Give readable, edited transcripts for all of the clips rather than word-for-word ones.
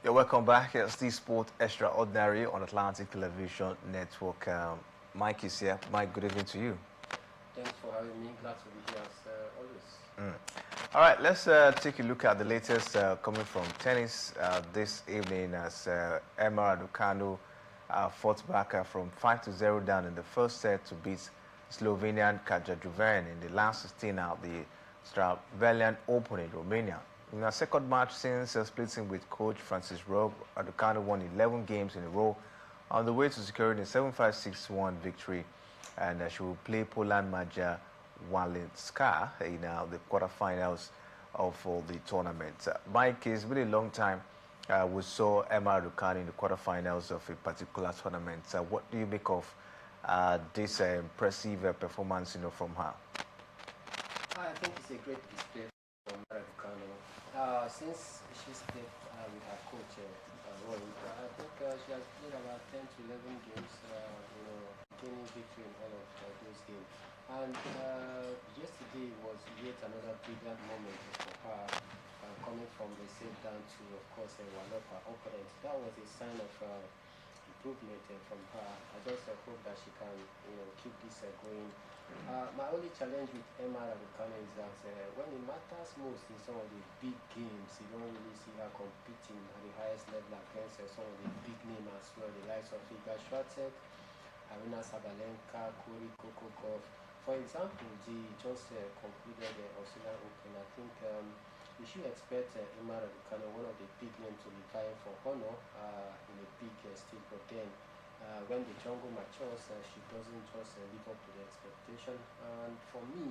Yeah, welcome back. It's the Sport Extraordinary on Atlantic Television Network. Mike is here. Mike, good evening to you. Thanks for having me. Glad to be here as always. All right, let's take a look at the latest coming from tennis this evening as Emma Raducanu fought back from 5-0 down in the first set to beat Slovenian Kaja Juven in the last 16 of the Australian Open in Romania. In her second match since splitting with coach Francis Roque, Raducanu won 11 games in a row on the way to securing a 7-5-6-1 victory, and she will play Poland Maja Walinska in the quarterfinals of the tournament. Mike, it's been a long time we saw Emma Raducanu in the quarterfinals of a particular tournament. What do you make of this impressive performance, from her? I think it's a great display from Raducanu. Since she's played with her coach, Roy, I think she has played about 10 to 11 games, gaining victory in all of those games. And yesterday was yet another brilliant moment for her, coming from the set down to, of course, one of her opponents. That was a sign of improvement from her. I just hope that she can, keep this going. My only challenge with Emma Raducanu is that when it matters most in some of the big games, you don't really see her competing at the highest level against some of the big names as well, the likes of Iga Swiatek, Arina Sabalenka, Cory Kokokov. For example, they just concluded the Australian Open. I think we should expect Emma Raducanu, one of the big names, to be vying for honor in a big stage. But then, when the jungle matures, she doesn't just live up to the expectation. And for me,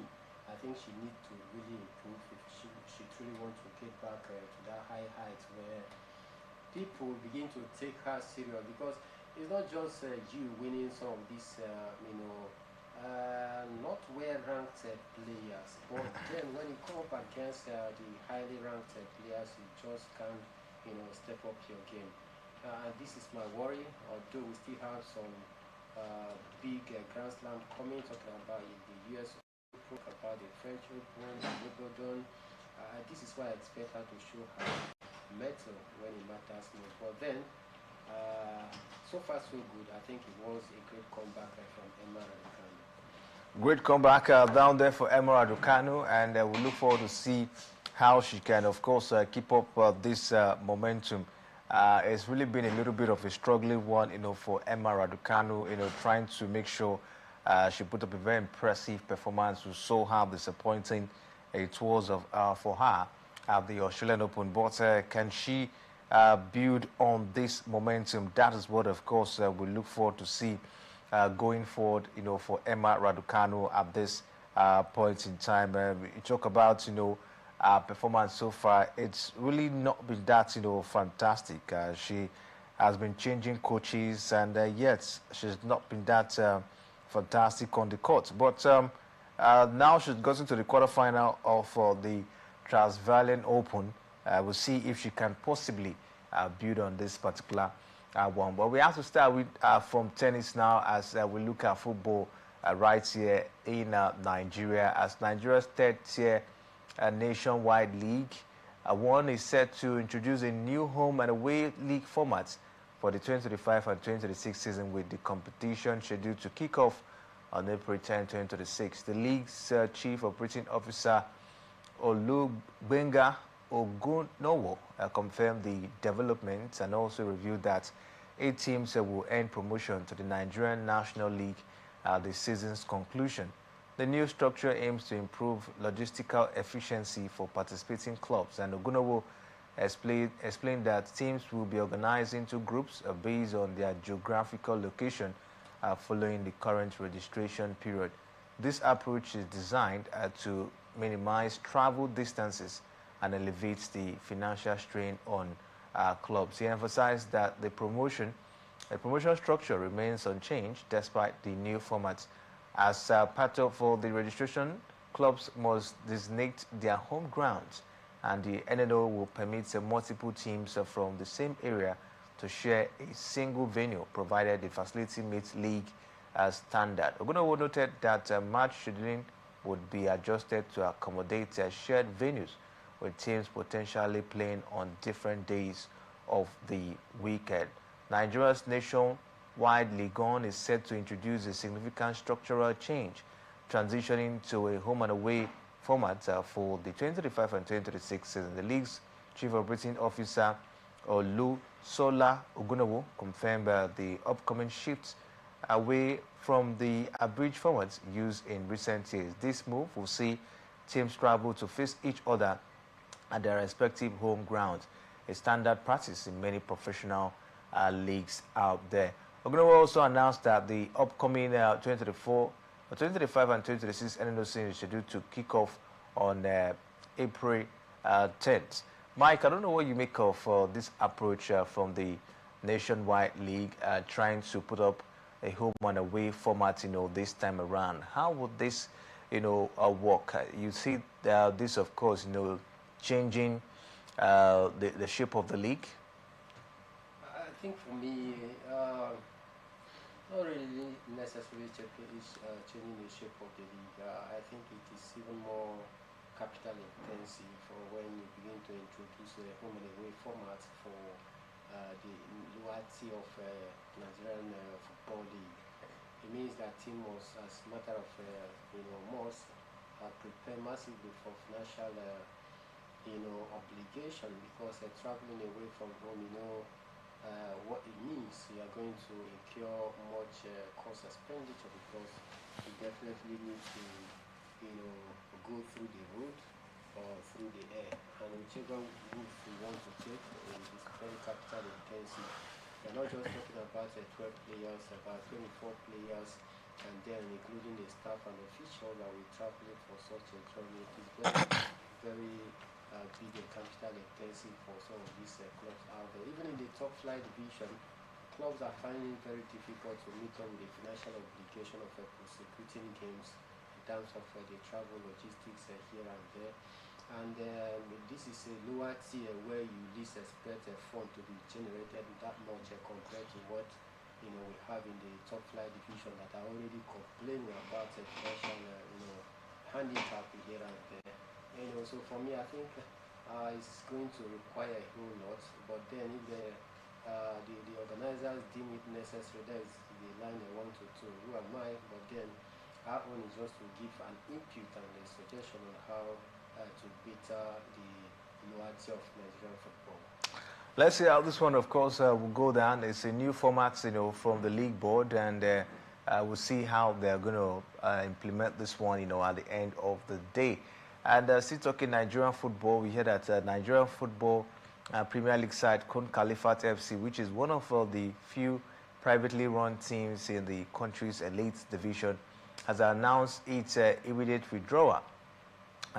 I think she needs to really improve if she truly wants to get back to that high height where people begin to take her serious. Because it's not just you winning some of these, not well-ranked players, but then when you come up against the highly ranked players, you just can't, step up your game. And this is my worry, although we still have some big Grand Slam coming, talking about the US Open, about the French Open, Wimbledon. This is why I expect her to show her mettle when it matters most. But then, so far so good. I think it was a great comeback from Emma Raducanu. Great comeback down there for Emma Raducanu, and we look forward to see how she can, of course, keep up this momentum. It's really been a little bit of a struggling one, for Emma Raducanu, trying to make sure she put up a very impressive performance. We saw how disappointing it was for her at the Australian Open. But can she build on this momentum? That is what, of course, we look forward to see going forward, for Emma Raducanu at this point in time. You talk about, performance so far. It's really not been that, fantastic. She has been changing coaches, and yet she's not been that fantastic on the court. But now she's gotten to the quarterfinal of the Australian Open. We'll see if she can possibly build on this particular one. But we have to start with from tennis now, as we look at football right here in Nigeria, as Nigeria's third-tier nationwide league. One is set to introduce a new home and away league format for the 2025 and 2026 season, with the competition scheduled to kick off on April 10, 2026. The league's chief operating officer, Olugbenga Ogunowo, confirmed the developments and also revealed that 8 teams will earn promotion to the Nigerian National League at the season's conclusion. The new structure aims to improve logistical efficiency for participating clubs, and Ogunowo explained that teams will be organized into groups based on their geographical location following the current registration period. This approach is designed to minimize travel distances and elevates the financial strain on clubs. He emphasized that the promotion structure remains unchanged despite the new format. As part of the registration, clubs must designate their home grounds, and the NNO will permit multiple teams from the same area to share a single venue, provided the facility meets league standard. Ogunowo noted that match scheduling would be adjusted to accommodate shared venues, with teams potentially playing on different days of the weekend. Nigeria's nationwide League One is set to introduce a significant structural change, transitioning to a home and away format for the 2025 and 2026 season. The league's chief operating officer, Olusola Ogunowo, confirmed the upcoming shifts away from the abridged formats used in recent years. This move will see teams travel to face each other at their respective home grounds, a standard practice in many professional leagues out there. Ogunowo also announced that the upcoming 2025 and 2026 NNOC is scheduled to kick off on April 10th. Mike, I don't know what you make of this approach from the Nationwide League trying to put up a home and away format, this time around. How would this, work? You see this, of course, changing the shape of the league? I think for me, not really necessarily changing the shape of the league. I think it is even more capital intensive for when you begin to introduce a home and away format for the lower tier of Nigerian Football League. It means that team must, as a matter of must prepare massively for financial obligation, because traveling away from home, what it means. You are going to incur much cost expenditure, because you definitely need to go through the road or through the air, and whichever route you want to take is very capital intensive. You're not just talking about 12 players, about 24 players, and then including the staff and officials that will travel for such a journey. It is very big and capital intensive for some of these clubs out there. Even in the top flight division, clubs are finding it very difficult to meet up with the financial obligation of prosecuting games in terms of the travel logistics here and there. And this is a lower tier where you least expect a fund to be generated that much compared to what we have in the top flight division that are already complaining about a financial handicap here and there. So for me, I think it's going to require a whole lot. But then if the organizers deem it necessary, that is the line they want to who am I? But then our own is just to give an input and a suggestion on how to better the lower tier of Nigerian football. Let's see how this one, of course, will go down. It's a new format, from the league board, and we'll see how they're going to implement this one, at the end of the day. And still talking Nigerian football, we hear that Nigerian football Premier League side Kun Khalifat FC, which is one of the few privately run teams in the country's elite division, has announced its immediate withdrawal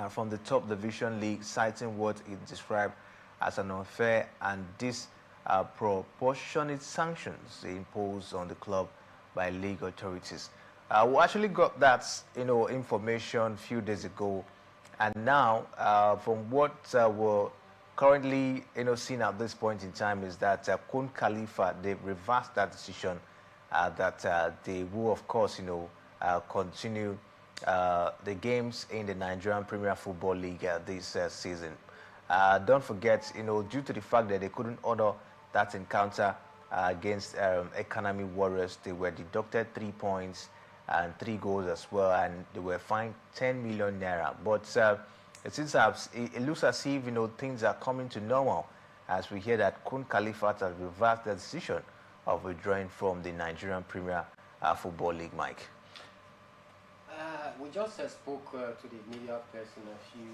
from the top division league, citing what it described as an unfair and disproportionate sanctions imposed on the club by league authorities. We actually got that information a few days ago, and now from what we're currently seeing at this point in time is that Kun Khalifa, they've reversed that decision, that they will, of course, continue the games in the Nigerian Premier Football League this season. Don't forget, due to the fact that they couldn't honor that encounter against Economy Warriors, they were deducted 3 points and 3 goals as well, and they were fined 10 million naira. But it looks as if things are coming to normal, as we hear that Kun Khalifat has reversed the decision of withdrawing from the Nigerian Premier Football League. Mike. We just spoke to the media person a few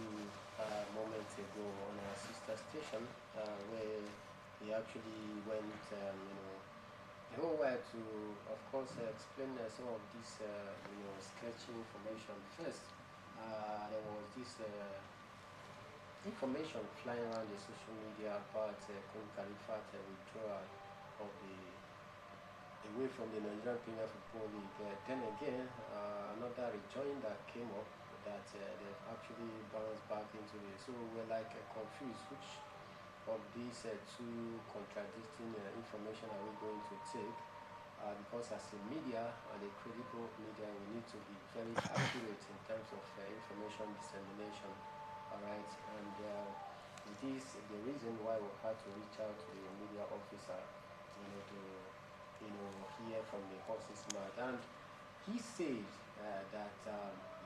moments ago on our sister station, where he actually went, the whole way to, of course, explain some of this, sketchy information. First, there was this information flying around the social media about Kun Khalifat withdrawal of away from the Nigerian Premier Football League. Then again, another rejoin that came up that they've actually bounced back into it. So we're like confused. Which of these two contradicting information are we going to take? Because as a media and a credible media, we need to be very accurate in terms of information dissemination. All right, and it is the reason why we had to reach out to the media officer, to hear from the horse's mouth. And he said that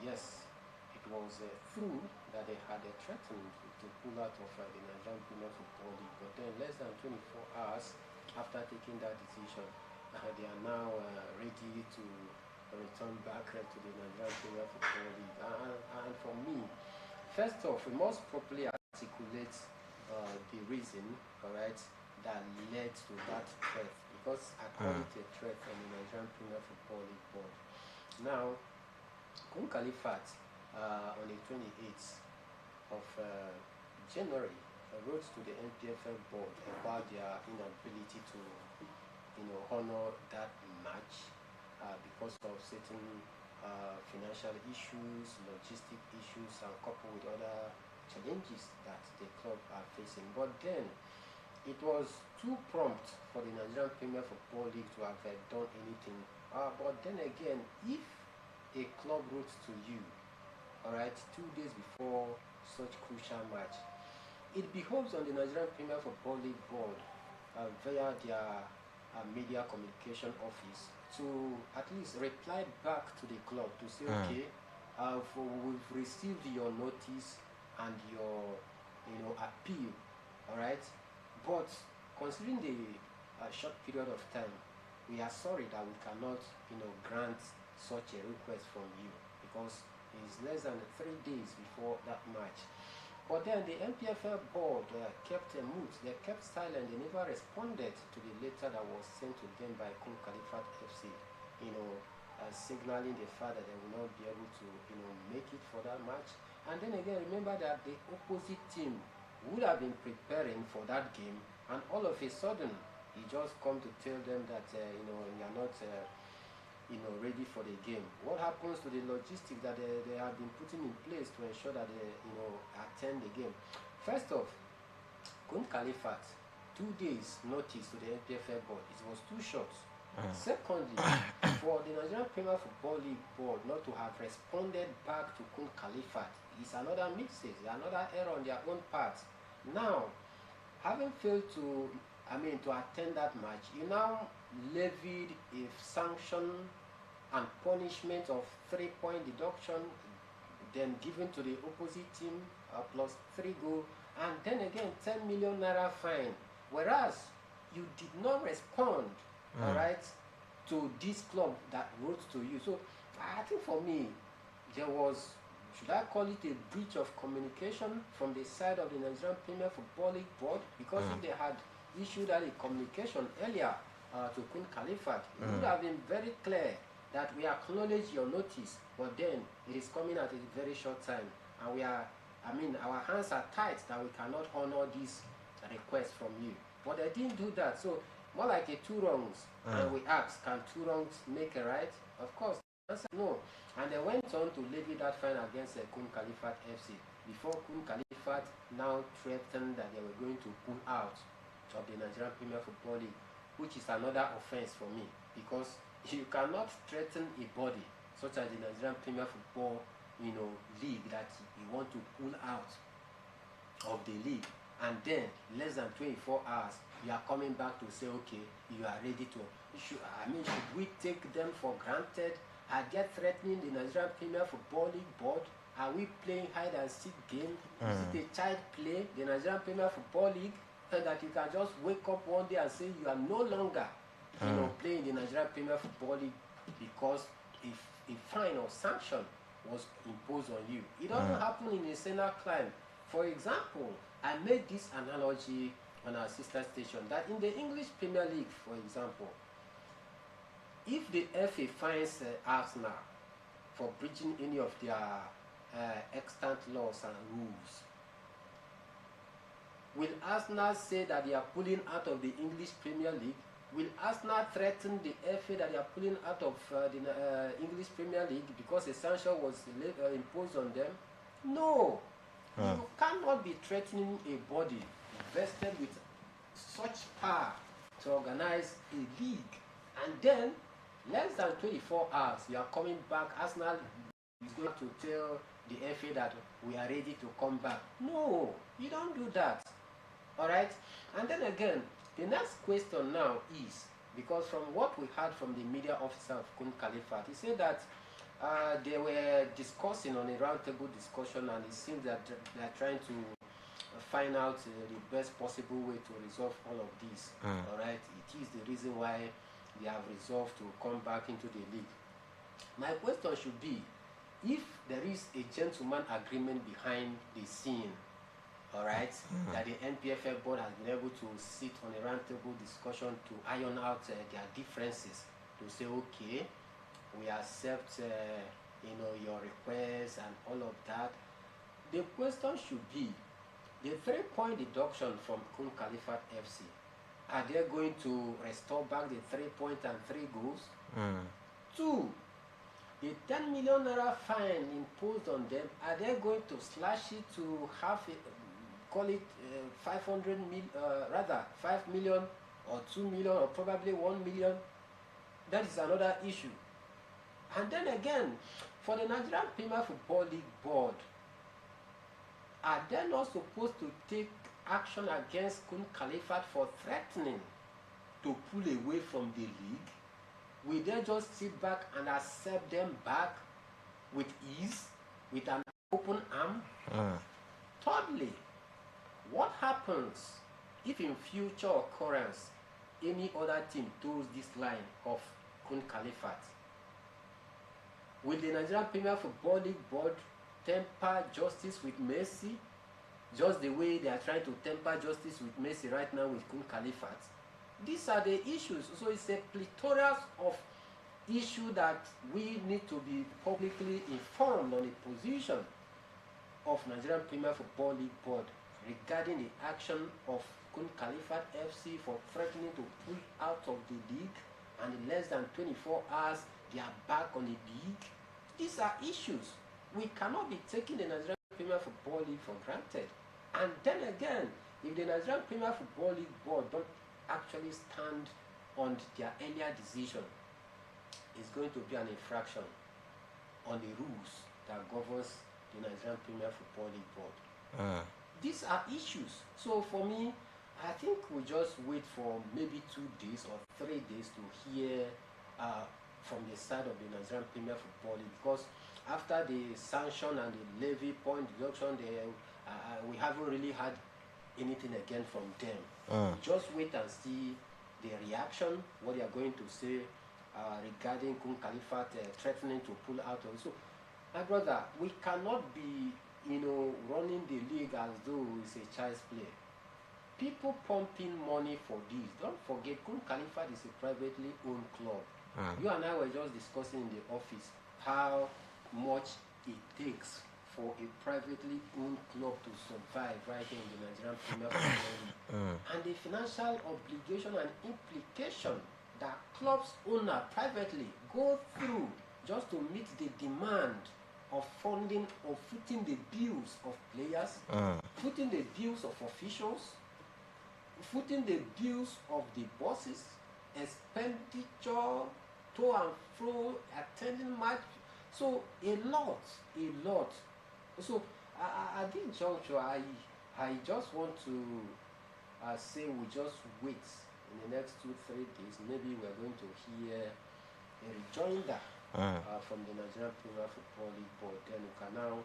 yes, it was true that they had threatened to pull out of the Nigerian Premier Football League, but then less than 24 hours after taking that decision, they are now ready to return back to the Nigerian Premier Football League. And for me, first off, we must properly articulate the reason, alright, that led to that threat, because I call it a threat from the Nigerian Premier Football League board. Now, Khalifat on the 28th of January wrote to the NPFL board about their inability to honor that match because of certain financial issues, logistic issues, and coupled with other challenges that the club are facing. But then it was too prompt for the Nigerian Premier Football League to have done anything. But then again, if a club wrote to you, alright, 2 days before such crucial match, it behoves on the Nigerian Premier Football League board via their media communication office to at least reply back to the club to say, okay, we've received your notice and your appeal, alright, but considering the short period of time, we are sorry that we cannot grant such a request from you, because it is less than 3 days before that match. But then the NPFL board kept mute. They kept silent. They never responded to the letter that was sent to them by Khalifat FC, signaling the fact that they will not be able to, make it for that match. And then again, remember that the opposite team would have been preparing for that game, and all of a sudden, he just come to tell them that, you are not, ready for the game. What happens to the logistics that they have been putting in place to ensure that they, attend the game? First off, Khalifat, 2 days notice to the NPFL board, it was too short. Secondly, for the Nigerian Premier Football League board not to have responded back to Khalifat is another mistake, another error on their own part. Now, having failed to attend that match, you now levied a sanction and punishment of 3-point deduction, then given to the opposite team plus 3 goals, and then again 10 million naira fine. Whereas you did not respond, all right, to this club that wrote to you. So I think for me, there was, should I call it a breach of communication from the side of the Nigerian Premier Football League board? Because if they had issued a communication earlier to Khalifat, it would have been very clear that we acknowledge your notice, but then it is coming at a very short time, and we are, our hands are tied that we cannot honor this request from you. But they didn't do that, so more like a 2 wrongs. And we asked, can 2 wrongs make a right? Of course, the answer no. And they went on to levy that fine against Khalifat FC before Khalifat now threatened that they were going to pull out of the Nigerian Premier Football League, which is another offense for me, because you cannot threaten a body such as the Nigerian Premier Football league that you want to pull out of the league, and then less than 24 hours you are coming back to say, okay, you are ready to. Should we take them for granted? Are they threatening the Nigerian Premier Football League board? Are we playing hide and seek game? Is it a child play, the Nigerian Premier Football League, that you can just wake up one day and say you are no longer playing the Nigerian Premier Football League because if a fine or sanction was imposed on you? It doesn't happen in a Senate climb. For example, I made this analogy on our sister station that in the English Premier League, for example, if the FA fines Arsenal for breaching any of their extant laws and rules, will Arsenal say that they are pulling out of the English Premier League? Will Arsenal threaten the FA that they are pulling out of the English Premier League because a sanction was imposed on them? No. You cannot be threatening a body vested with such power to organize a league, and then less than 24 hours you are coming back, Arsenal He's going to tell the FA that we are ready to come back. No, you don't do that. All right? And then again, the next question now is, because from what we heard from the media officer of Kun Khalifat, he said that they were discussing on a roundtable discussion, and it seems that they are trying to find out the best possible way to resolve all of this. All right? It is the reason why they have resolved to come back into the league. My question should be, if there is a gentleman agreement behind the scene, all right, that the NPFL board has been able to sit on a roundtable discussion to iron out their differences, to say, okay, we accept, your requests and all of that. The question should be, the 3-point deduction from Kun Khalifat FC, are they going to restore back the 3 points and 3 goals? 2, the 10 million naira fine imposed on them, are they going to slash it to half it, call it 5 million or 2 million or probably 1 million? That is another issue. And then again, for the Nigerian Premier Football League board, are they not supposed to take action against Kun Khalifat for threatening to pull away from the league? Will they just sit back and accept them back with ease, with an open arm? Thirdly, what happens if in future occurrence any other team toes this line of Kun Khalifat? Will the Nigerian Premier Football League board temper justice with mercy, just the way they are trying to temper justice with mercy right now with Kun Khalifat? These are the issues. So it's a plethora of issues that we need to be publicly informed on the position of Nigerian Premier Football League board regarding the action of Kun Khalifat FC for threatening to pull out of the league, and in less than 24 hours they are back on the league. These are issues. We cannot be taking the Nigerian Premier Football League for granted. And then again, if the Nigerian Premier Football League board don't actually stand on their earlier decision, it's going to be an infraction on the rules that governs the Nigerian Premier Football League board. These are issues. So for me, I think we just wait for maybe 2 days or 3 days to hear from the side of the Nigerian Premier Football League, because after the sanction and the levy point deduction, we haven't really had anything again from them. Just wait and see the reaction, what they are going to say regarding Kun Khalifat threatening to pull out of it. So, my brother, we cannot be, running the league as though it's a child's play. People pumping money for this. Don't forget, Kun Khalifat is a privately owned club. You and I were just discussing in the office how much it takes for a privately owned club to survive right here in the Nigerian Premier Football League. And the financial obligation and implication that clubs owner privately go through just to meet the demand of funding, of footing the bills of players, footing the bills of officials, footing the bills of the bosses, expenditure, to and fro, attending match. So a lot. So at this juncture, I just want to say we just wait in the next 2-3 days. Maybe we're going to hear a rejoinder from the Nigerian Premier Football League board. Then we can now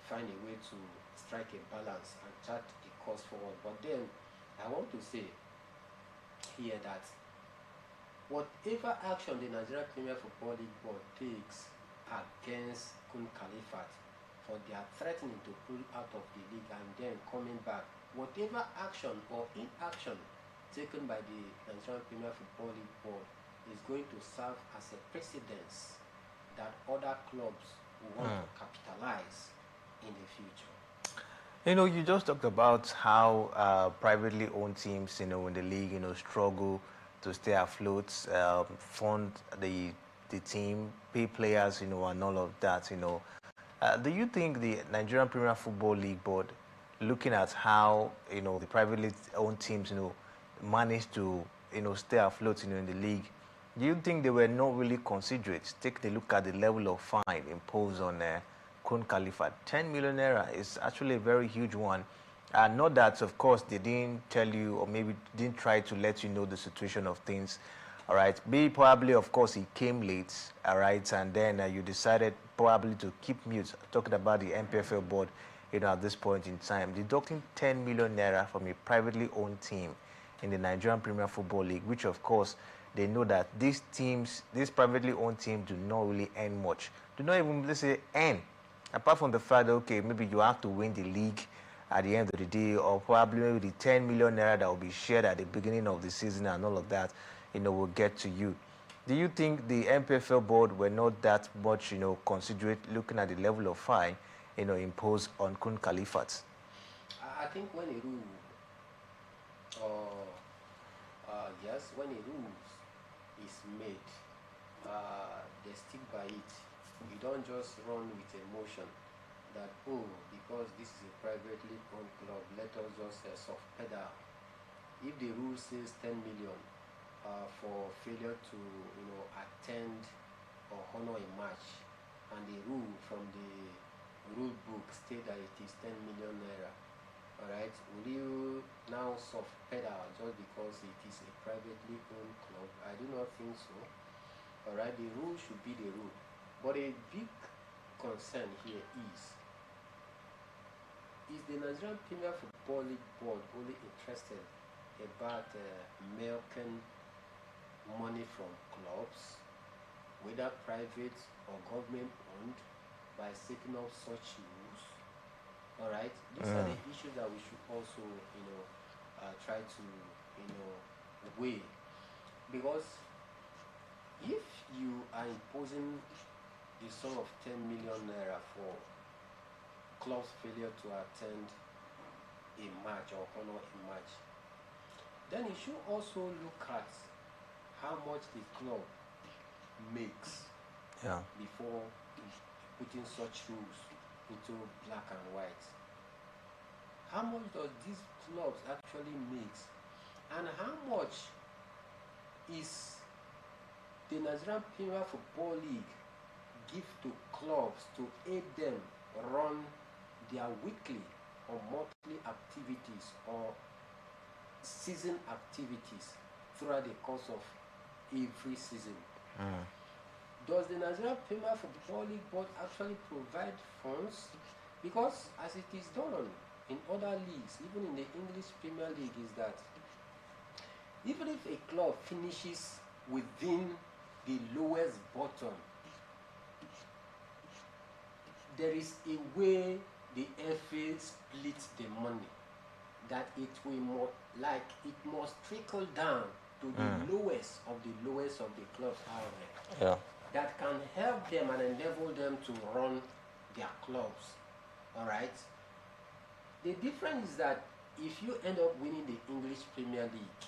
find a way to strike a balance and chart a course forward. But then I want to say here that whatever action the Nigerian Premier Football League board takes against Kun Khalifat for their threatening to pull out of the league and then coming back, whatever action or inaction taken by the Nigerian Premier Football League board is going to serve as a precedence that other clubs will want to capitalize in the future. You just talked about how privately owned teams, in the league, struggle to stay afloat, fund the team, pay players, and all of that. Do you think the Nigerian Premier Football League board, looking at how the privately owned teams, manage to stay afloat, in the league, Do you think they were not really considerate? Take a look at the level of fine imposed on Kun Khalifa. 10 million naira is actually a very huge one. Not that, of course, they didn't tell you or maybe didn't try to let you know the situation of things. All right. Maybe probably, of course, he came late. All right. And then you decided probably to keep mute. Talking about the MPFL board, at this point in time, deducting 10 million naira from a privately owned team in the Nigerian Premier Football League, which, of course, they know that these teams, these privately owned teams, do not really earn much. Do not even, let's say, earn. Apart from the fact that, okay, maybe you have to win the league at the end of the day, or probably maybe the 10 million naira that will be shared at the beginning of the season and all of that, will get to you. Do you think the MPFL board were not that much, considerate looking at the level of fine, imposed on Kun Khalifat? I think when a rule, or yes, when a rule is made, they stick by it. You don't just run with emotion that, oh, because this is a privately owned club, let us just soft pedal. If the rule says 10 million for failure to attend or honor a match, and the rule from the rule book state that it is 10 million naira, all right, will you now soft pedal just because it is a privately owned club? I do not think so. All right, the rule should be the rule. But a big concern here is the Nigerian Premier Football League board only interested about milking money from clubs, whether private or government owned, by setting up such rules? All right, these are the issues that we should also, try to, weigh. Because if you are imposing the sum of 10 million naira for club's failure to attend a match or honor a match, then you should also look at how much the club makes before putting such rules into black and white. How much does these clubs actually make, and how much is the Nigerian Premier Football League give to clubs to aid them run their weekly or monthly activities or season activities throughout the course of every season? Does the Nigerian Premier Football League board actually provide funds? Because as it is done in other leagues, even in the English Premier League, is that even if a club finishes within the lowest bottom, there is a way the FA splits the money, that it will it must trickle down to the lowest of the clubs out there. Yeah. That can help them and enable them to run their clubs. All right. The difference is that if you end up winning the English Premier League,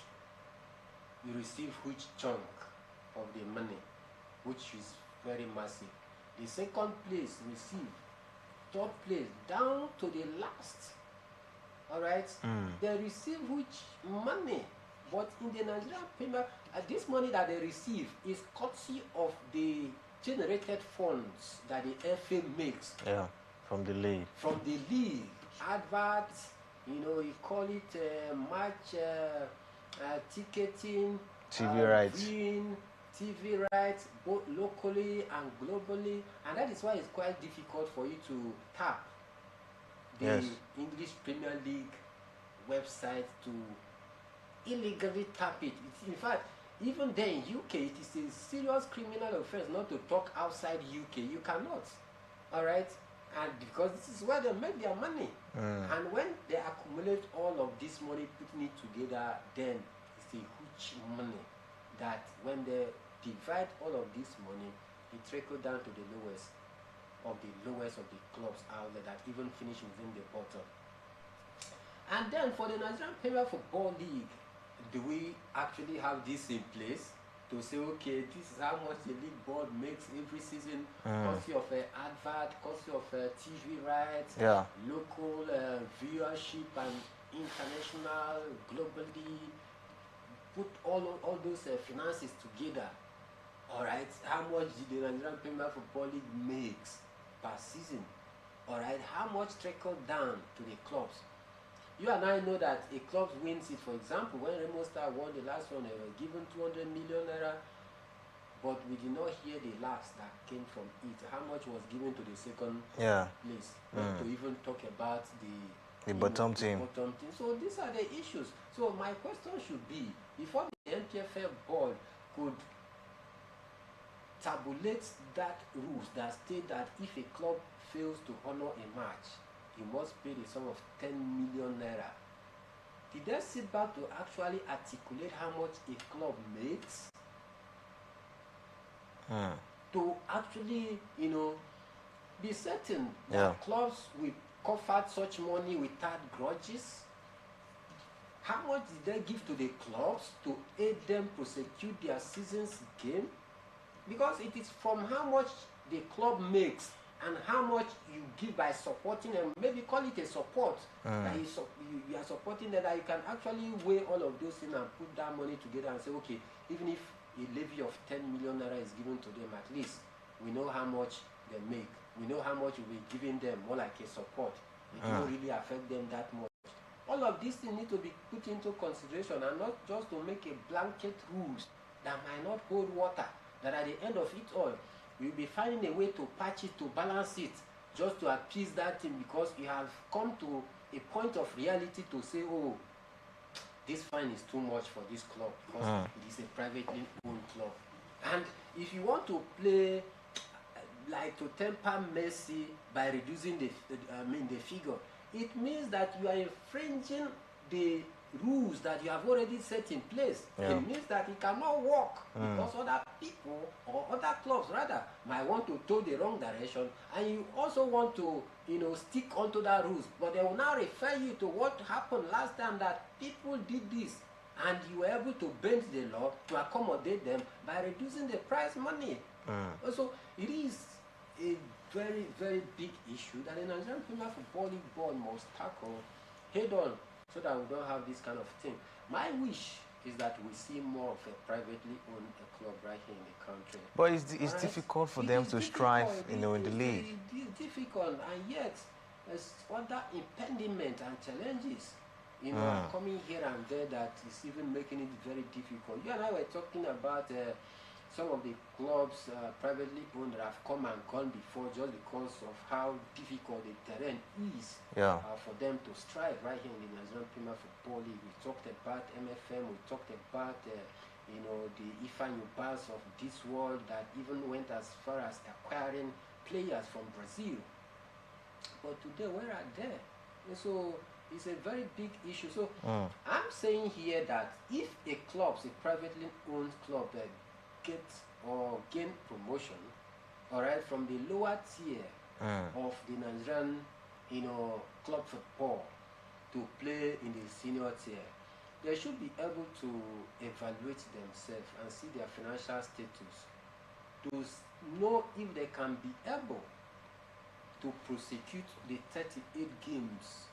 you receive huge chunk of the money, which is very massive. The second place receive, third place down to the last. All right, they receive huge money, but in the Nigerian Premier, this money that they receive is courtesy of the generated funds that the FA makes. Yeah, from the league. From the league, adverts, you call it match ticketing, TV rights. TV rights, both locally and globally, and that is why it's quite difficult for you to tap the English Premier League website to illegally tap it. In fact, even there in UK, it is a serious criminal offense not to talk outside UK. You cannot. All right? And because this is where they make their money. And when they accumulate all of this money, putting it together, then it's a huge money that when they divide all of this money, it trickles down to the lowest of the clubs out there that even finish within the bottom. And then for the Nigerian Premier Football League, do we actually have this in place to say, okay, this is how much the league board makes every season, courtesy of advert, courtesy of TV rights, local viewership and international, globally, put all those finances together All right, how much did the Nigerian Premier Football League makes per season? All right, how much trickle down to the clubs? You and I know that a club wins it. For example, when Remo Star won the last one, they were given 200 million naira, but we did not hear the last that came from it. How much was given to the second place? Not to even talk about the bottom team. So these are the issues. So my question should be, before the NPFL board could tabulate that rules that state that if a club fails to honor a match, you must pay the sum of 10 million naira. Did they sit back to actually articulate how much a club makes? To actually, be certain that clubs will cover such money without grudges? How much did they give to the clubs to aid them prosecute their season's game? Because it is from how much the club makes and how much you give by supporting them, maybe call it a support, that you are supporting them, that you can actually weigh all of those things and put that money together and say, okay, even if a levy of 10 million naira is given to them, at least we know how much they make. We know how much we'll be giving them, more like a support. It won't really affect them that much. All of these things need to be put into consideration, and not just to make a blanket rules that might not hold water, that at the end of it all, you'll be finding a way to patch it, to balance it, just to appease that thing, because you have come to a point of reality to say, oh, this fine is too much for this club because it is a privately owned club. And if you want to play like to temper mercy by reducing the figure, it means that you are infringing the rules that you have already set in place. It means that it cannot work because other people, or other clubs rather, might want to go the wrong direction, and you also want to stick onto that rules, but they will now refer you to what happened last time, that people did this and you were able to bend the law to accommodate them by reducing the prize money. So it is a very, very big issue that the Nigerian Premier Football League board must tackle head on, so that we don't have this kind of thing. My wish is that we see more of a privately owned club right here in the country. But it's difficult for them to strive, in the league. It is difficult, and yet there's other impediments and challenges, coming here and there, that is even making it very difficult. You and I were talking about some of the clubs privately owned that have come and gone before, just because of how difficult the terrain is for them to strive right here in the Nigerian Premier Football League. We talked about MFM, we talked about the Ifan Ubas of this world that even went as far as acquiring players from Brazil. But today, where are they? And so it's a very big issue. So I'm saying here that if a club, a privately owned club, get or gain promotion, all right, from the lower tier of the Nigerian, club football to play in the senior tier, they should be able to evaluate themselves and see their financial status to know if they can be able to prosecute the 38 games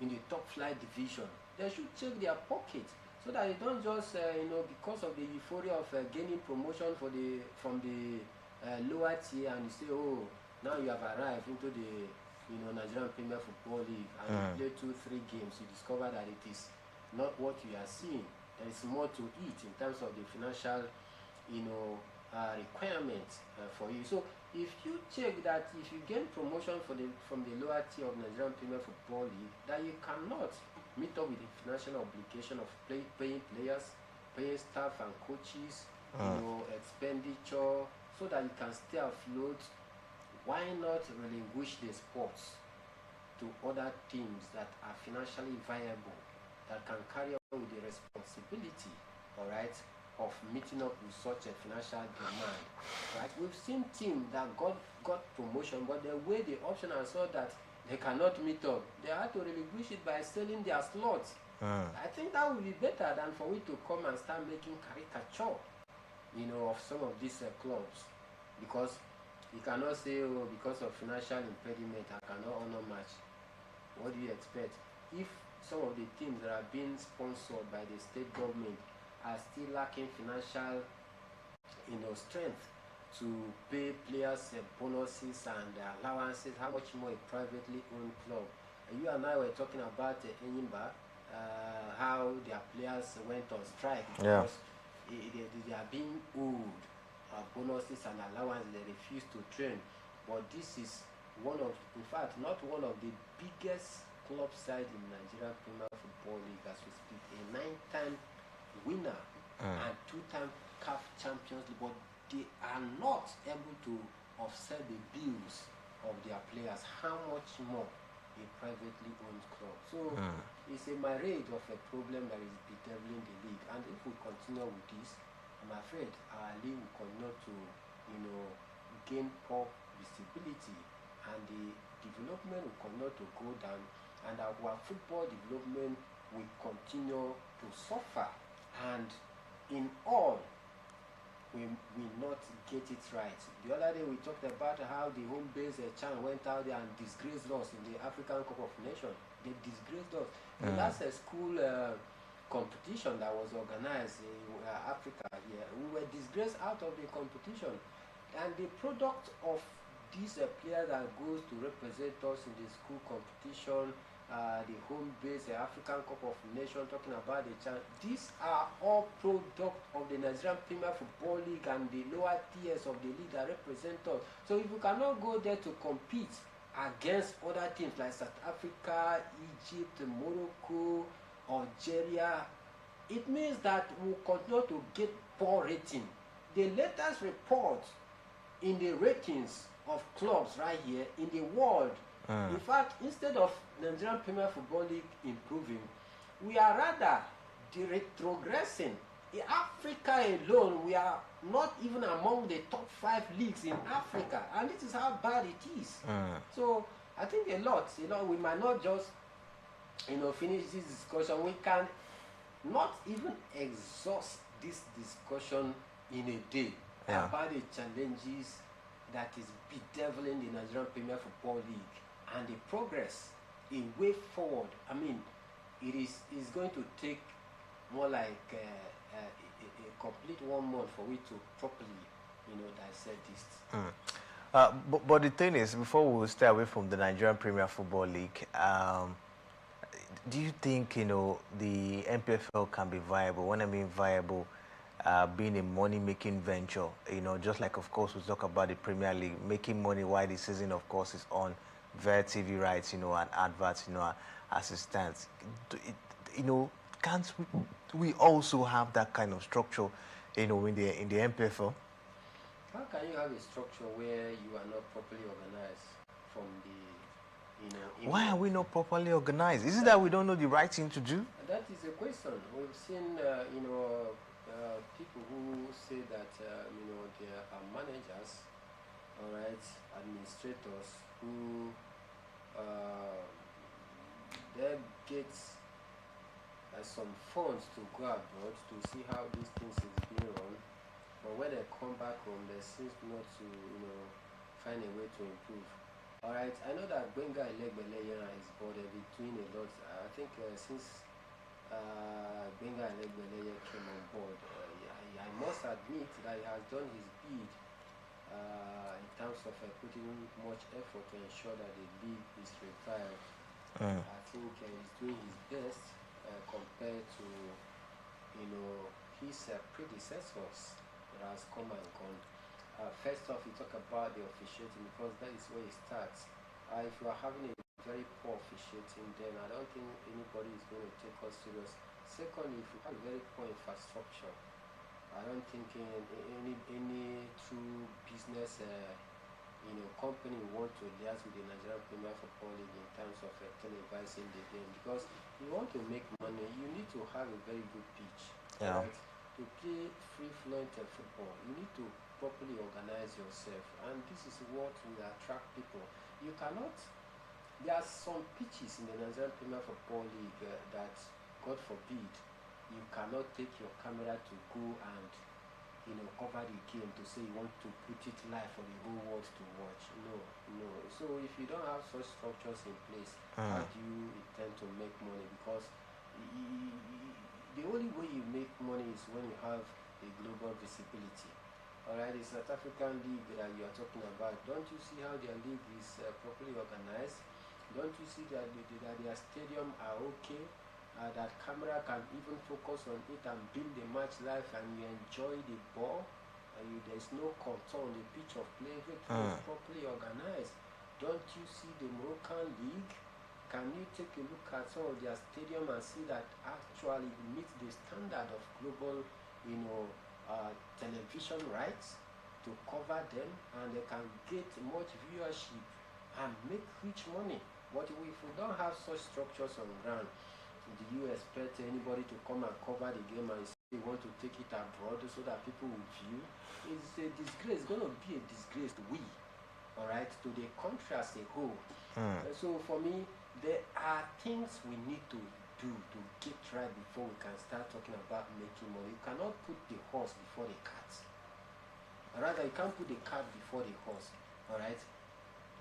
in the top flight division. They should check their pocket, so that they don't just, because of the euphoria of gaining promotion from the lower tier, and you say, oh, now you have arrived into the Nigerian Premier Football League, and you play 2-3 games, you discover that it is not what you are seeing. There is more to it in terms of the financial, requirements for you. So if you check that if you gain promotion from the lower tier of Nigerian Premier Football League, that you cannot meet up with the financial obligation of paying players, paying staff and coaches, expenditure, so that you can stay afloat, why not relinquish the sports to other teams that are financially viable, that can carry on with the responsibility, all right, of meeting up with such a financial demand, right? We've seen teams that got promotion, but they weighed the option and saw that they cannot meet up. They had to relinquish it by selling their slots. I think that would be better than for we to come and start making caricature, of some of these clubs, because you cannot say, oh, because of financial impediment, I cannot honor match. What do you expect? If some of the teams that are being sponsored by the state government are still lacking financial strength to pay players bonuses and allowances. How much more a privately owned club? You and I were talking about Enyimba, how their players went on strike because they are being owed bonuses and allowances. They refuse to train. But this is one of, in fact, not one of the biggest club side in Nigeria Premier Football League as we speak. A 9-time winner and 2-time CAF Champions League, but they are not able to offset the bills of their players. How much more a privately owned club? So it's a myriad of a problem that is bedeviling the league. And if we continue with this, I'm afraid our league will continue to, gain poor visibility, and the development will continue to go down, and our football development will continue to suffer. And in all, we will not get it right. The other day we talked about how the home base Chan went out there and disgraced us in the African Cup of Nations. They disgraced us. That's a school competition that was organized in Africa here. We were disgraced out of the competition. And the product of these players that goes to represent us in the school competition, the home base African Cup of Nations, talking about the chance. These are all products of the Nigerian Premier Football League and the lower tiers of the league that represent us. So if you cannot go there to compete against other teams like South Africa, Egypt, Morocco, Algeria, it means that we'll continue to get poor rating. The latest report in the ratings of clubs right here in the world, in fact, instead of Nigerian Premier Football League improving, we are rather retrogressing. In Africa alone, we are not even among the top 5 leagues in Africa, and this is how bad it is. So I think a lot, we might not just, finish this discussion. We can not even exhaust this discussion in a day about the challenges that is bedeviling the Nigerian Premier Football League and the progress, a way forward. I mean, it is going to take more like a complete 1 month for we to properly, dissect this. But the thing is, before we stay away from the Nigerian Premier Football League, do you think, the NPFL can be viable? When I mean viable, being a money-making venture, just like, of course, we talk about the Premier League, making money while the season, of course, is on, via TV rights, and adverts, as it stands. Can't we also have that kind of structure, in the NPFL? How can you have a structure where you are not properly organized from the, Why are we not properly organized? Is it that we don't know the right thing to do? That is a question. We've seen, people who say that, there are managers, all right, administrators who they get some funds to go abroad to see how these things is being run, but when they come back home, they seem not to, find a way to improve. All right, I know that Benga Elegbeleye is bordered between a lot. I think since Benga Elegbeleye came on board, I must admit that he has done his bid in terms of putting much effort to ensure that the league is revived. I think he's doing his best compared to his predecessors that has come and gone. First off, we talk about the officiating because that is where it starts. If you are having a very poor officiating, then I don't think anybody is going to take us serious. Secondly, if you have very poor infrastructure, I don't think any true business company want to liaise with the Nigerian Premier Football League in terms of televising the game, because you want to make money, you need to have a very good pitch. Yeah. Right? To play free-flowing football, you need to properly organize yourself, and this is what will attract people. You cannot, there are some pitches in the Nigerian Premier Football League that, God forbid, you cannot take your camera to go and cover the game to say you want to put it live for the whole world to watch. No. So if you don't have such structures in place, how do you intend to make money? Because the only way you make money is when you have a global visibility. All right, the South African league that you are talking about, don't you see how their league is properly organized? Don't you see that, that their stadium are okay? That camera can even focus on it and build the match live, and you enjoy the ball. There's no contour on the pitch of play. Everything is properly organized. Don't you see the Moroccan league? Can you take a look at some of their stadium and see that actually it meets the standard of global, television rights to cover them, and they can get much viewership and make rich money? But if we don't have such structures on ground, do you expect anybody to come and cover the game and say they want to take it abroad so that people will view? It's a disgrace. It's going to be a disgrace to we, all right, to the country as a whole. So for me, there are things we need to do to get right before we can start talking about making money. You cannot put the horse before the cart. Or rather, you can't put the cart before the horse, all right?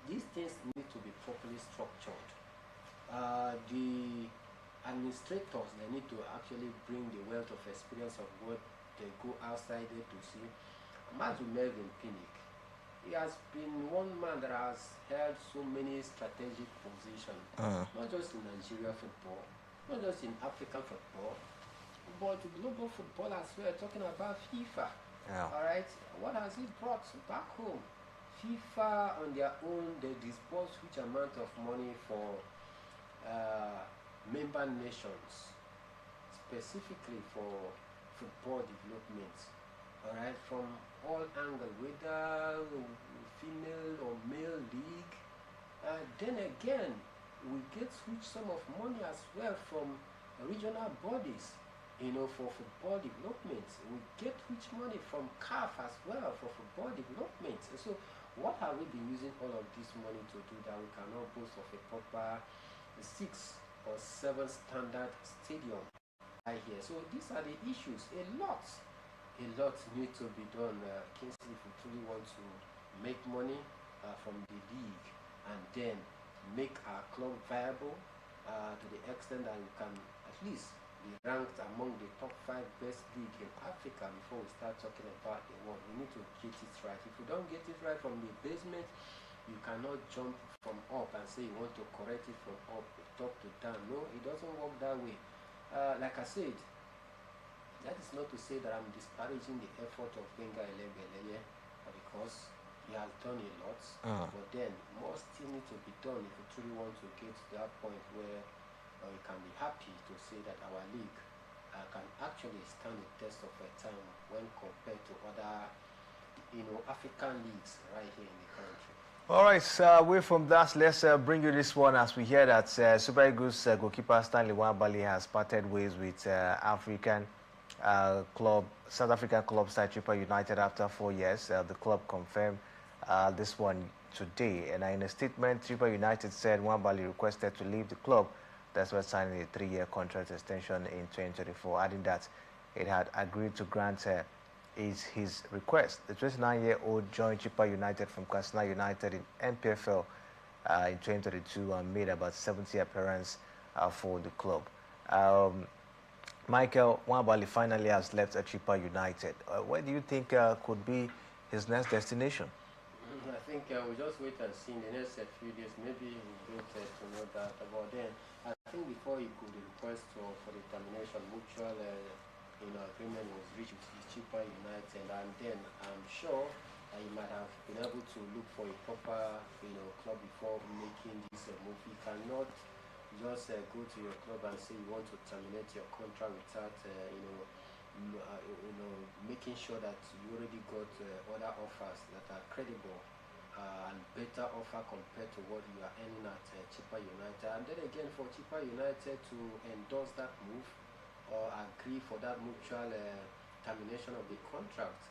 These things need to be properly structured. The administrators, they need to actually bring the wealth of experience of what they go outside there to see. Imagine Melvin Pinnick. He has been one man that has held so many strategic positions, not just in Nigeria football, not just in African football, but global football as well, talking about FIFA. All right, what has he brought back home? FIFA on their own, they disburse huge amount of money for member nations, specifically for football development. All right, from all angles, whether female or male league. Then again, we get huge sum of money as well from regional bodies, for football development. We get huge money from CAF as well for football development. So what have we been using all of this money to do that we cannot boast of a proper 6 or 7 standard stadium right here? So these are the issues. A lot need to be done, Kingsley, if we truly want to make money from the league, and then make our club viable to the extent that we can at least be ranked among the top 5 best league in Africa before we start talking about the world. We need to get it right. If we don't get it right from the basement, you cannot jump from up and say you want to correct it from up, top to down. No, it doesn't work that way. Like I said, that is not to say that I'm disparaging the effort of Benga Elebeleye, because he has done a lot, but then more still need to be done if we truly want to get to that point where we can be happy to say that our league can actually stand the test of a time when compared to other, African leagues right here in the country. All right, away from that, let's bring you this one as we hear that Super Eagles goalkeeper Stanley Nwabali has parted ways with South African club side Chippa United after 4 years. The club confirmed this one today, and in a statement, Chippa United said Nwabali requested to leave the club. That's why signing a 3-year contract extension in 2024, adding that it had agreed to grant his request. The 29-year-old joined Chippa United from Katsina United in NPFL in 2022 and made about 70 appearances for the club. Michael, Nwabali finally has left Chippa United. Where do you think could be his next destination? I think we'll just wait and see in the next few days. Maybe we'll get to know that. But then, I think before he could request for the termination, mutual agreement was reached with Chippa United, and then I'm sure he might have been able to look for a proper club before making this move. He cannot just go to your club and say you want to terminate your contract without making sure that you already got other offers that are credible and better offer compared to what you are earning at Chippa United. And then again, for Chippa United to endorse that move or agree for that mutual termination of the contract,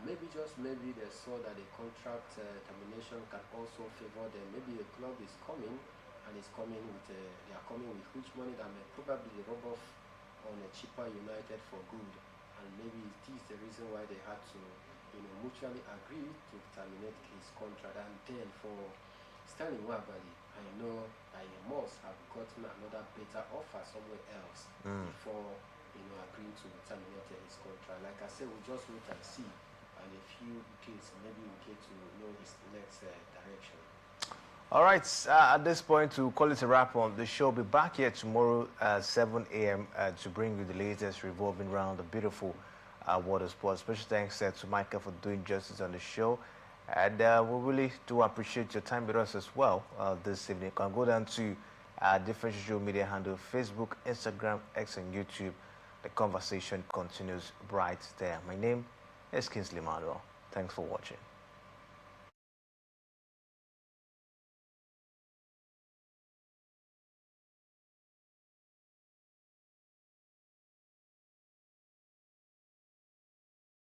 maybe just maybe they saw that the contract termination can also favor them. Maybe a club is coming and is coming with they are coming with huge money that may probably rub off on a Chippa United for good, and maybe it is the reason why they had to mutually agree to terminate his contract. And then for Stanley Nwabali, I know that he must have gotten another better offer somewhere else before agreeing to terminate his contract. Like I said, we'll just wait and see and a few days, maybe we'll get to know his next direction. All right, at this point, to call it a wrap on the show, we'll be back here tomorrow at 7 a.m. To bring you the latest revolving around the beautiful water sports. Special thanks to Michael for doing justice on the show. And we really do appreciate your time with us as well this evening. You can go down to different social media handle, Facebook, Instagram, X, and YouTube. The conversation continues right there. My name is Kingsley Manuel. Thanks for watching.